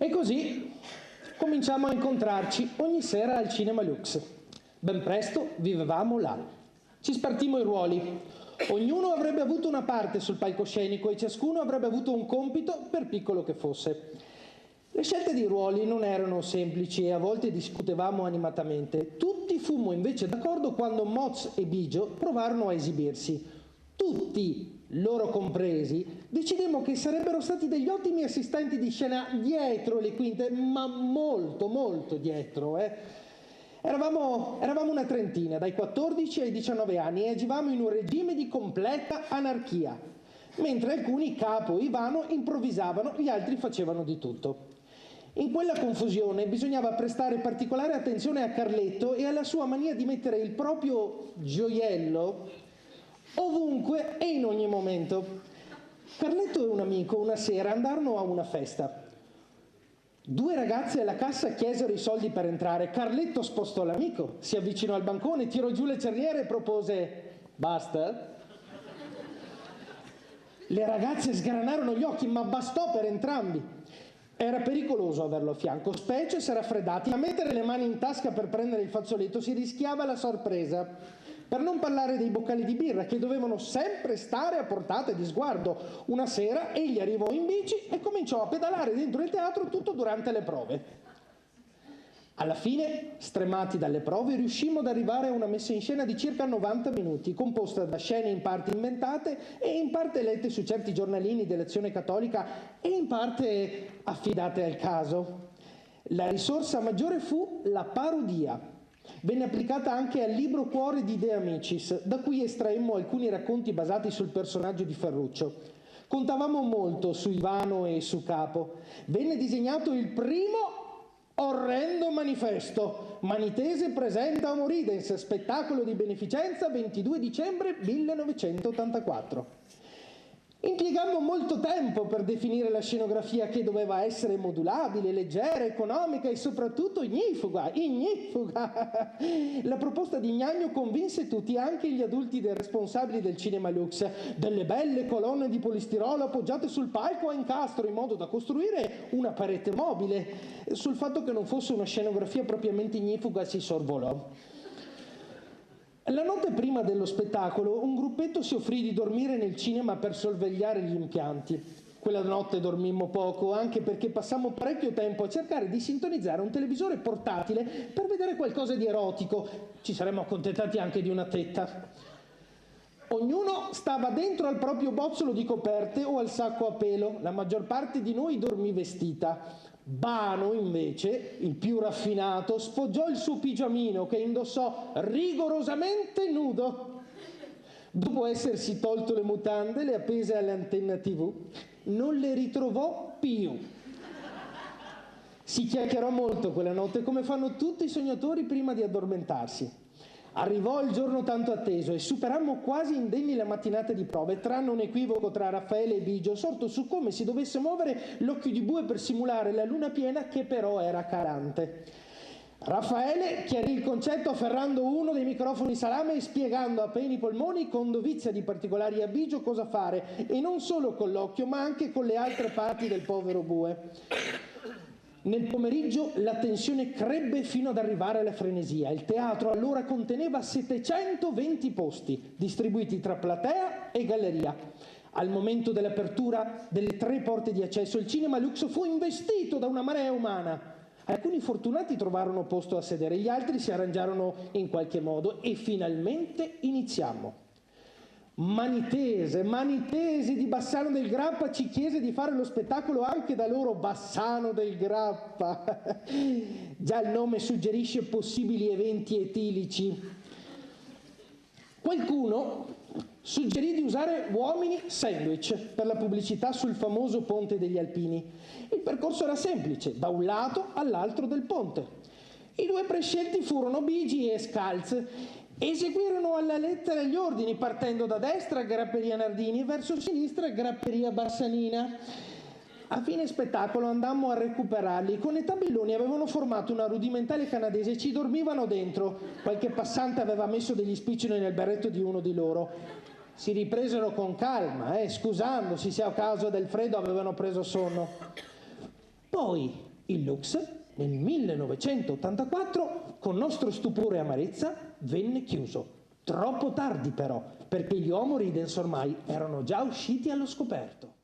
E così cominciamo a incontrarci ogni sera al Cinema Lux. Ben presto vivevamo là. Ci spartimmo i ruoli. Ognuno avrebbe avuto una parte sul palcoscenico e ciascuno avrebbe avuto un compito, per piccolo che fosse. Le scelte di ruoli non erano semplici e a volte discutevamo animatamente. Tutti fummo invece d'accordo quando Moz e Bigio provarono a esibirsi. Tutti, loro compresi, decidemmo che sarebbero stati degli ottimi assistenti di scena dietro le quinte, ma molto, molto dietro. Eravamo una trentina, dai 14 ai 19 anni, e agivamo in un regime di completa anarchia. Mentre alcuni, Capo e Ivano, improvvisavano, gli altri facevano di tutto. In quella confusione bisognava prestare particolare attenzione a Carletto e alla sua mania di mettere il proprio gioiello ovunque e in ogni momento. Carletto e un amico una sera andarono a una festa. Due ragazze alla cassa chiesero i soldi per entrare. Carletto spostò l'amico, si avvicinò al bancone, tirò giù le cerniere e propose: basta? Le ragazze sgranarono gli occhi, ma bastò per entrambi. Era pericoloso averlo a fianco, specie se raffreddati. A mettere le mani in tasca per prendere il fazzoletto si rischiava la sorpresa. Per non parlare dei boccali di birra che dovevano sempre stare a portata di sguardo. Una sera egli arrivò in bici e cominciò a pedalare dentro il teatro tutto durante le prove. Alla fine, stremati dalle prove, riuscimmo ad arrivare a una messa in scena di circa 90 minuti, composta da scene in parte inventate e in parte lette su certi giornalini dell'Azione Cattolica e in parte affidate al caso. La risorsa maggiore fu la parodia. Venne applicata anche al libro Cuore di De Amicis, da cui estraemmo alcuni racconti basati sul personaggio di Ferruccio. Contavamo molto su Ivano e su Capo. Venne disegnato il primo orrendo manifesto. Manitese presenta Homo Ridens, spettacolo di beneficenza, 22 dicembre 1984. Impiegammo molto tempo per definire la scenografia, che doveva essere modulabile, leggera, economica e soprattutto ignifuga. La proposta di Gnagno convinse tutti, anche gli adulti dei responsabili del Cinema Lux. Delle belle colonne di polistirolo appoggiate sul palco a incastro, in modo da costruire una parete mobile. Sul fatto che non fosse una scenografia propriamente ignifuga si sorvolò. La notte prima dello spettacolo un gruppetto si offrì di dormire nel cinema per sorvegliare gli impianti. Quella notte dormimmo poco, anche perché passammo parecchio tempo a cercare di sintonizzare un televisore portatile per vedere qualcosa di erotico. Ci saremmo accontentati anche di una tetta. Ognuno stava dentro al proprio bozzolo di coperte o al sacco a pelo. La maggior parte di noi dormì vestita. Bano, invece, il più raffinato, sfoggiò il suo pigiamino che indossò rigorosamente nudo. Dopo essersi tolto le mutande, le appese all'antenna TV, non le ritrovò più. Si chiacchierò molto quella notte, come fanno tutti i sognatori prima di addormentarsi. Arrivò il giorno tanto atteso e superammo quasi indenni la mattinata di prove, tranne un equivoco tra Raffaele e Bigio, sorto su come si dovesse muovere l'occhio di bue per simulare la luna piena, che però era calante. Raffaele chiarì il concetto afferrando uno dei microfoni salame e spiegando a pieni polmoni, con dovizia di particolari a Bigio, cosa fare, e non solo con l'occhio ma anche con le altre parti del povero bue. Nel pomeriggio la tensione crebbe fino ad arrivare alla frenesia. Il teatro allora conteneva 720 posti, distribuiti tra platea e galleria. Al momento dell'apertura delle 3 porte di accesso, il Cinema Lux fu investito da una marea umana. Alcuni fortunati trovarono posto a sedere, gli altri si arrangiarono in qualche modo e finalmente iniziammo. Manitese di Bassano del Grappa ci chiese di fare lo spettacolo anche da loro. Bassano del Grappa, già il nome suggerisce possibili eventi etilici. Qualcuno suggerì di usare uomini sandwich per la pubblicità sul famoso ponte degli Alpini. Il percorso era semplice, da un lato all'altro del ponte. I due prescelti furono Bigi e Scalz. Eseguirono alla lettera gli ordini, partendo da destra Grapperia Nardini, verso sinistra Grapperia Bassanina. A fine spettacolo andammo a recuperarli. Con i tabelloni avevano formato una rudimentale canadese e ci dormivano dentro. Qualche passante aveva messo degli spiccioli nel berretto di uno di loro. Si ripresero con calma, scusandosi se a causa del freddo avevano preso sonno. Poi Il Lux, nel 1984, con nostro stupore e amarezza, venne chiuso. Troppo tardi però, perché gli Homo Ridens ormai erano già usciti allo scoperto.